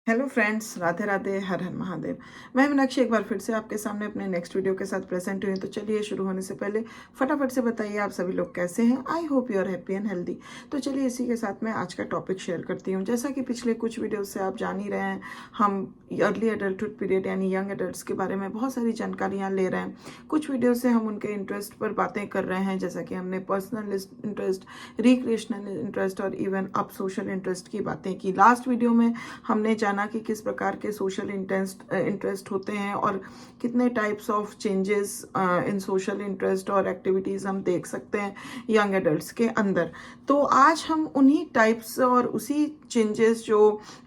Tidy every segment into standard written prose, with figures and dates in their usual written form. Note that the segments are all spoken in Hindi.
हेलो फ्रेंड्स, राधे राधे, हर हर महादेव। मैं मीनाक्षी एक बार फिर से आपके सामने अपने नेक्स्ट वीडियो के साथ प्रेजेंट हुई हूँ। तो चलिए शुरू होने से पहले फटाफट से बताइए आप सभी लोग कैसे हैं। I hope you are happy and healthy. तो चलिए इसी के साथ मैं आज का टॉपिक शेयर करती हूँ। जैसा कि पिछले कुछ वीडियो से आप जान ही रहे हैं, हम अर्ली एडल्टहुड पीरियड यानी यंग एडल्ट्स के बारे में बहुत सारी जानकारियाँ ले रहे हैं। कुछ वीडियो से हम उनके इंटरेस्ट पर बातें कर रहे हैं, जैसा कि हमने पर्सनल इंटरेस्ट, रिक्रिएशनल इंटरेस्ट और इवन अप सोशल इंटरेस्ट की बातें की। लास्ट वीडियो में हमने जाना कि किस प्रकार के सोशल इंटरेस्ट होते हैं और कितने types of changes in social interest और एक्टिविटीज हम देख सकते हैं यंग एडल्ट्स के अंदर। तो आज हम उन्हीं टाइप्स और उसी चेंजेस जो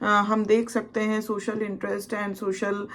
हम देख सकते हैं social interest and social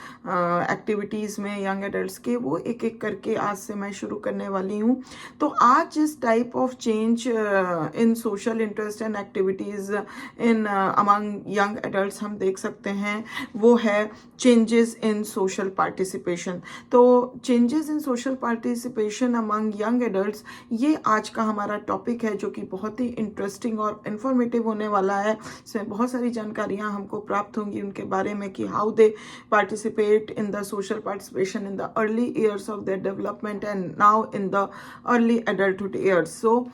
activities में यंग एडल्ट्स के, वो एक एक करके आज से मैं शुरू करने वाली हूँ। तो आज जिस type of change in social interest and activities in among young adults हम देख सकते हैं वो है चेंजेस इन सोशल पार्टिसिपेशन। तो changes in social participation among young adults, ये आज का हमारा टॉपिक है, जो कि बहुत ही इंटरेस्टिंग और इंफॉर्मेटिव होने वाला है। इसमें बहुत सारी जानकारियां हमको प्राप्त होंगी उनके बारे में कि how they participate in the social participation in the early years of their development and now in the early adulthood years. So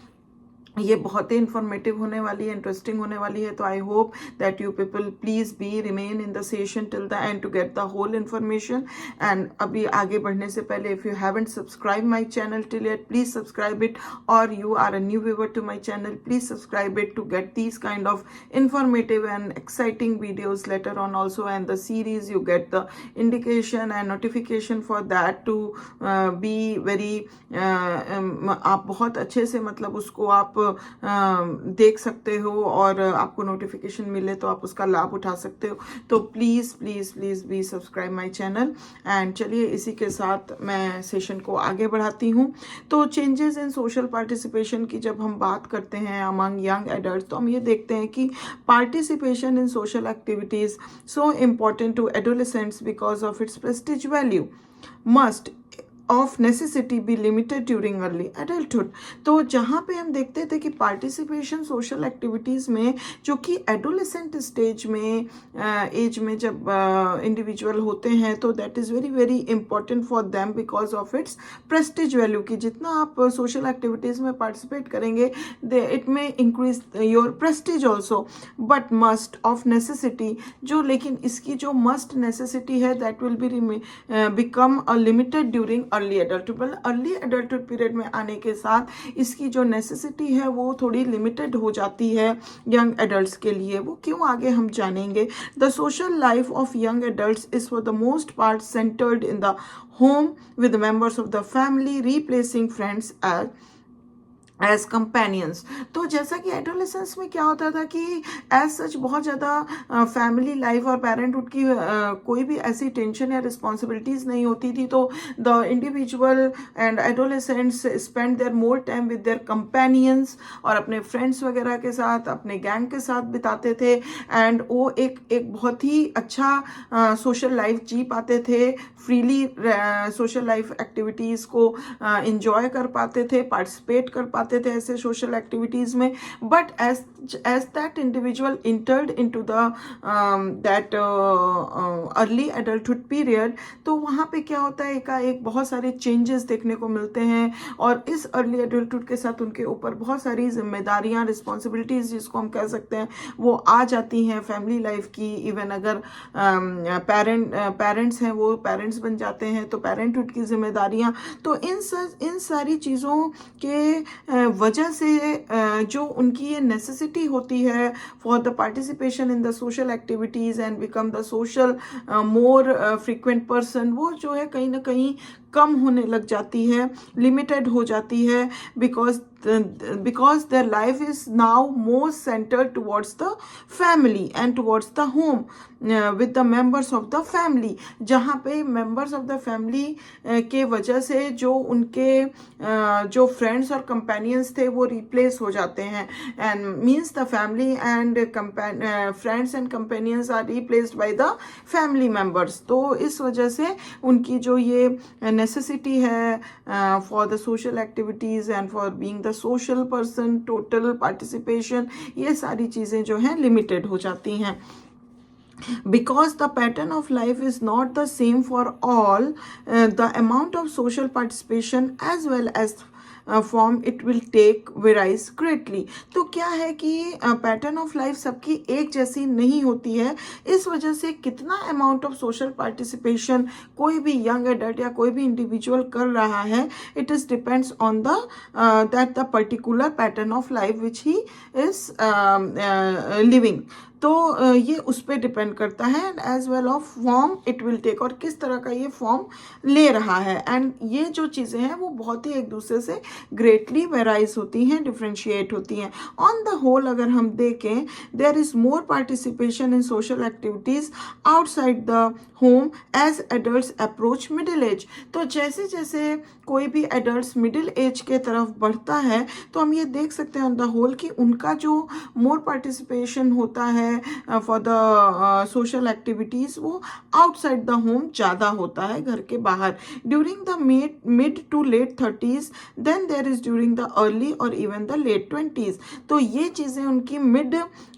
ये बहुत ही इंफॉर्मेटिव होने वाली है, इंटरेस्टिंग होने वाली है। तो I hope that you people please be remain in the session till the end to get the whole information. And अभी आगे बढ़ने से पहले, if you haven't subscribe my channel till yet, please subscribe it, और you are a new viewer to my channel, please subscribe it to get these kind of informative and exciting videos later on also, and the series you get the indication and notification for that to be very आप बहुत अच्छे से मतलब उसको आप देख सकते हो और आपको नोटिफिकेशन मिले तो आप उसका लाभ उठा सकते हो। तो please please please be subscribe my channel. And चलिए इसी के साथ मैं सेशन को आगे बढ़ाती हूँ। तो चेंजेस इन सोशल पार्टिसिपेशन की जब हम बात करते हैं अमंग यंग एडल्ट, तो हम ये देखते हैं कि participation in social activities so important to adolescents because of its prestige value must of necessity be limited during early adulthood. तो जहाँ पे हम देखते थे कि पार्टिसिपेशन सोशल एक्टिविटीज़ में, जो कि एडोलेसेंट स्टेज में एज में जब इंडिविजुअल होते हैं, तो that is very very important for them because of its prestige value. कि जितना आप सोशल एक्टिविटीज़ में पार्टिसिपेट करेंगे, इट में increase your Prestige also, but must of necessity, जो लेकिन इसकी जो मस्ट नेसेसिटी है that will be become a limited during early adulthood. Early adulthood period में आने के साथ इसकी जो नेसेसिटी है वो थोड़ी लिमिटेड हो जाती है यंग एडल्ट्स के लिए। वो क्यों, आगे हम जानेंगे। The social life of young adults is for the most part centred in the home with members of the family, replacing friends as companions. तो जैसा कि एडोलेसेंस में क्या होता था कि एज सच बहुत ज़्यादा फैमिली लाइफ और पेरेंटहुड की कोई भी ऐसी टेंशन या रिस्पॉन्सिबिलिटीज़ नहीं होती थी। तो the individual and adolescents spend their more time with their companions, और अपने फ्रेंड्स वगैरह के साथ, अपने गैंग के साथ बिताते थे। एंड वो एक बहुत ही अच्छा सोशल लाइफ जी पाते थे, फ्रीली सोशल लाइफ एक्टिविटीज़ को इंजॉय कर पाते थे, पार्टिसिपेट कर पाते थे ऐसे सोशल एक्टिविटीज में। But as that individual entered into the that early adulthood period, तो वहाँ पे क्या होता है, एक बहुत सारे चेंजेस देखने को मिलते हैं, और इस अर्ली एडल्टहुड के साथ उनके ऊपर बहुत सारी जिम्मेदारियाँ, रिस्पॉन्सिबिलिटीज जिसको हम कह सकते हैं, वो आ जाती हैं फैमिली लाइफ की। इवन अगर पेरेंट्स हैं वो पेरेंट्स बन जाते हैं, तो पेरेंटहुड की जिम्मेदारियाँ। तो इन सारी चीज़ों के वजह से जो उनकी ये नेसेसिटी होती है for the participation in the social activities and become the social more frequent person, वो जो है कहीं ना कहीं कम होने लग जाती है, लिमिटेड हो जाती है, because their life is now more centered towards the family and towards the home with the members of the family, जहाँ पे members of the family के वजह से जो उनके जो friends और companions थे वो replace हो जाते हैं, and means the family and friends and companions are replaced by the family members। तो इस वजह से उनकी जो ये necessity है for the social activities and for being the social person, total participation, ये सारी चीज़ें जो हैं लिमिटेड हो जाती हैं। because the pattern of life is not the same for all, the amount of social participation as well as form it will take varies greatly. तो क्या है कि पैटर्न ऑफ लाइफ सबकी एक जैसी नहीं होती है, इस वजह से कितना अमाउंट ऑफ सोशल पार्टिसिपेशन कोई भी यंग एडल्ट या कोई भी इंडिविजुअल कर रहा है, it is depends on the that the particular pattern of life which he is living. तो ये उस पर डिपेंड करता है, and as well of form it will take, और किस तरह का ये फॉर्म ले रहा है। एंड ये जो चीज़ें हैं वो बहुत ही एक दूसरे से ग्रेटली वेराइज होती हैं, डिफ्रेंशिएट होती हैं। ऑन द होल अगर हम देखें, there is more participation in social activities outside the home as adults approach middle age. तो जैसे जैसे कोई भी एडल्ट्स मिडिल एज के तरफ बढ़ता है, तो हम ये देख सकते हैं ऑन द होल कि उनका जो मोर पार्टिसिपेशन होता है फॉर द सोशल एक्टिविटीज़ वो आउटसाइड द होम ज़्यादा होता है, घर के बाहर। During the mid to late 30s, then there is during the early और इवन द लेट 20s। तो ये चीज़ें उनकी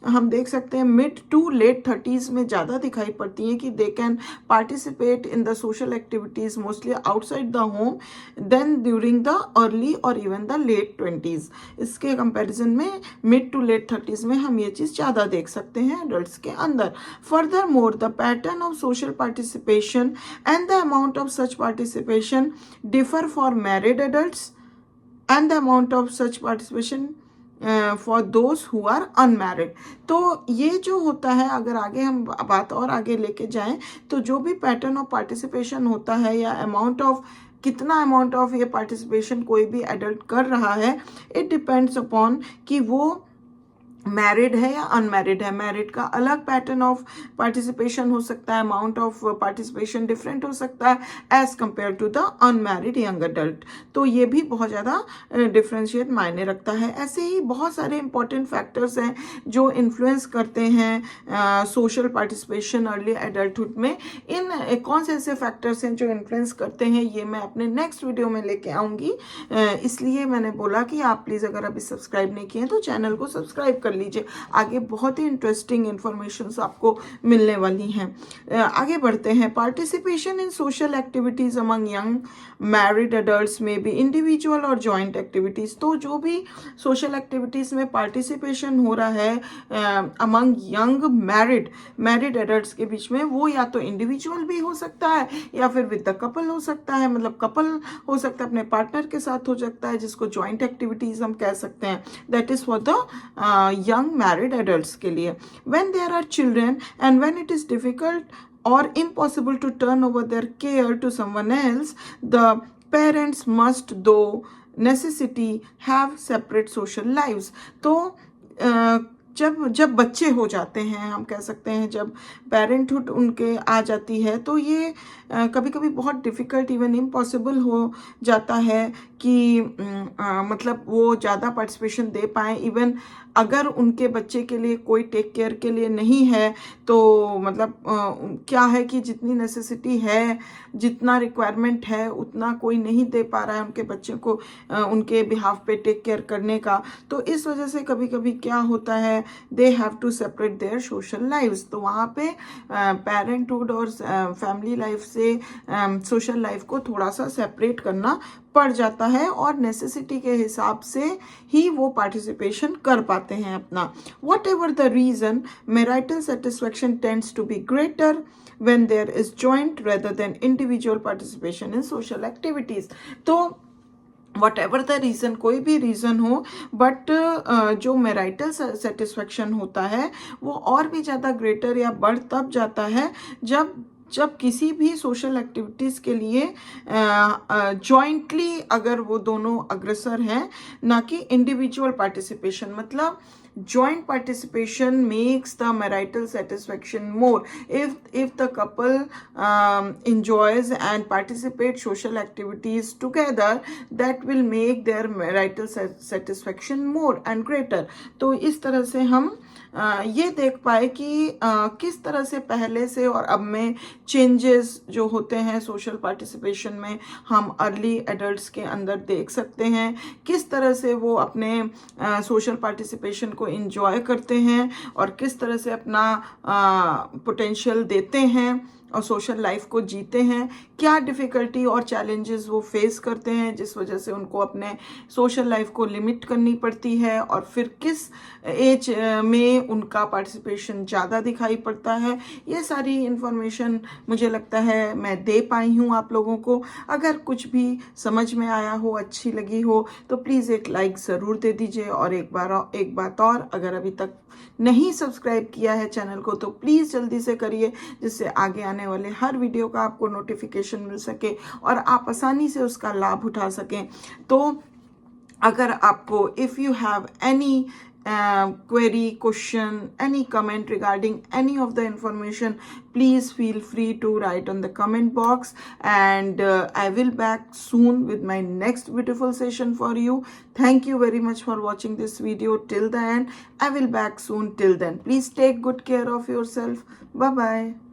हम देख सकते हैं मिड टू लेट 30s में ज़्यादा दिखाई पड़ती हैं कि they can participate in the social activities mostly outside the home then during the early और इवन द लेट 20s। इसके कंपैरिजन में मिड टू लेट 30s में हम ये चीज़ ज़्यादा देख सकते हैं एडल्ट्स के अंदर। Furthermore the pattern of social participation and the amount of such participation differ for married adults and the amount of such participation for those who are unmarried. तो ये जो होता है, अगर आगे हम बात और आगे लेके जाएं, तो जो भी पैटर्न ऑफ पार्टिसिपेशन होता है या कितना अमाउंट ऑफ ये पार्टिसिपेशन कोई भी एडल्ट कर रहा है, इट डिपेंड्स अपॉन कि वो मैरिड है या अनमैरिड है। मैरिड का अलग पैटर्न ऑफ पार्टिसिपेशन हो सकता है, अमाउंट ऑफ पार्टिसिपेशन डिफरेंट हो सकता है as compare to the unmarried young adult. तो ये भी बहुत ज़्यादा डिफ्रेंशिएट मायने रखता है। ऐसे ही बहुत सारे इंपॉर्टेंट फैक्टर्स हैं जो इन्फ्लुएंस करते हैं सोशल पार्टिसिपेशन अर्ली एडल्टहुड में। इन कौन से ऐसे फैक्टर्स हैं जो इन्फ्लुएंस करते हैं, ये मैं अपने नेक्स्ट वीडियो में लेके आऊँगी। इसलिए मैंने बोला कि आप प्लीज़ अगर अभी सब्सक्राइब नहीं किए तो चैनल को सब्सक्राइब कर लीजिए, आगे बहुत ही इंटरेस्टिंग इंफॉर्मेशन आपको मिलने वाली हैं। आगे बढ़ते हैं। Participation in social activities among young married adults में भी इंडिविजुअल और जॉइंट एक्टिविटीज। तो जो भी सोशल एक्टिविटीज में पार्टिसिपेशन हो रहा है अमंग यंग मैरिड एडल्ट्स के बीच में, वो या तो इंडिविजुअल भी हो सकता है या फिर विद द कपल हो सकता है, मतलब कपल हो सकता है अपने पार्टनर के साथ हो सकता है, जिसको जॉइंट एक्टिविटीज हम कह सकते हैं। That is for the young married adults के लिए। when there are children and when it is difficult or impossible to turn over their care to someone else, the parents must though necessity have separate social lives। तो जब बच्चे हो जाते हैं, हम कह सकते हैं जब पेरेंटहुड उनके आ जाती है, तो ये कभी कभी बहुत डिफ़िकल्ट इवन इम्पॉसिबल हो जाता है कि मतलब वो ज़्यादा पार्टिसिपेशन दे पाएँ। इवन अगर उनके बच्चे के लिए कोई टेक केयर के लिए नहीं है, तो मतलब क्या है कि जितनी नेसेसिटी है, जितना रिक्वायरमेंट है, उतना कोई नहीं दे पा रहा है उनके बच्चे को उनके बिहाफ पे टेक केयर करने का। तो इस वजह से कभी कभी क्या होता है, they have to separate their social lifes. तो वहाँ पे पेरेंटहुड और फैमिली लाइफ से सोशल लाइफ को थोड़ा सा सेपरेट करना पड़ जाता है, और नेसेसिटी के हिसाब से ही वो पार्टिसिपेशन कर पाते हैं अपना। Whatever the reason, marital satisfaction tends to be greater when there is joint rather than individual participation in social activities। तो वट एवर द रीज़न, कोई भी रीज़न हो, बट जो मैरिटल सेटिस्फैक्शन होता है वो और भी ज़्यादा ग्रेटर या बढ़ तब जाता है जब किसी भी सोशल एक्टिविटीज़ के लिए जॉइंटली अगर वो दोनों अग्रसर हैं, ना कि इंडिविजुअल पार्टिसिपेशन। मतलब joint participation makes the marital satisfaction more if the couple enjoys and participate social activities together, that will make their marital satisfaction more and greater। तो इस तरह से हम ये देख पाए कि किस तरह से पहले से और अब में चेंजेस जो होते हैं सोशल पार्टिसिपेशन में हम अर्ली एडल्ट्स के अंदर देख सकते हैं, किस तरह से वो अपने सोशल पार्टिसिपेशन को इंजॉय करते हैं और किस तरह से अपना पोटेंशियल देते हैं और सोशल लाइफ को जीते हैं, क्या डिफ़िकल्टी और चैलेंजेस वो फेस करते हैं जिस वजह से उनको अपने सोशल लाइफ को लिमिट करनी पड़ती है, और फिर किस एज में उनका पार्टिसिपेशन ज़्यादा दिखाई पड़ता है। ये सारी इन्फॉर्मेशन मुझे लगता है मैं दे पाई हूँ आप लोगों को। अगर कुछ भी समझ में आया हो, अच्छी लगी हो, तो प्लीज़ एक लाइक ज़रूर दे दीजिए। और एक बात और, अगर अभी तक नहीं सब्सक्राइब किया है चैनल को तो प्लीज़ जल्दी से करिए, जिससे आगे आने वाले हर वीडियो का आपको नोटिफिकेशन मिल सके और आप आसानी से उसका लाभ उठा सकें। तो अगर आपको if you have any query, question, any comment regarding any of the information, please feel free to write on the comment box, and I will back soon with my next beautiful session for you. Thank you very much for watching this video till the end. I will back soon. Till then, please take good care of yourself. Bye bye.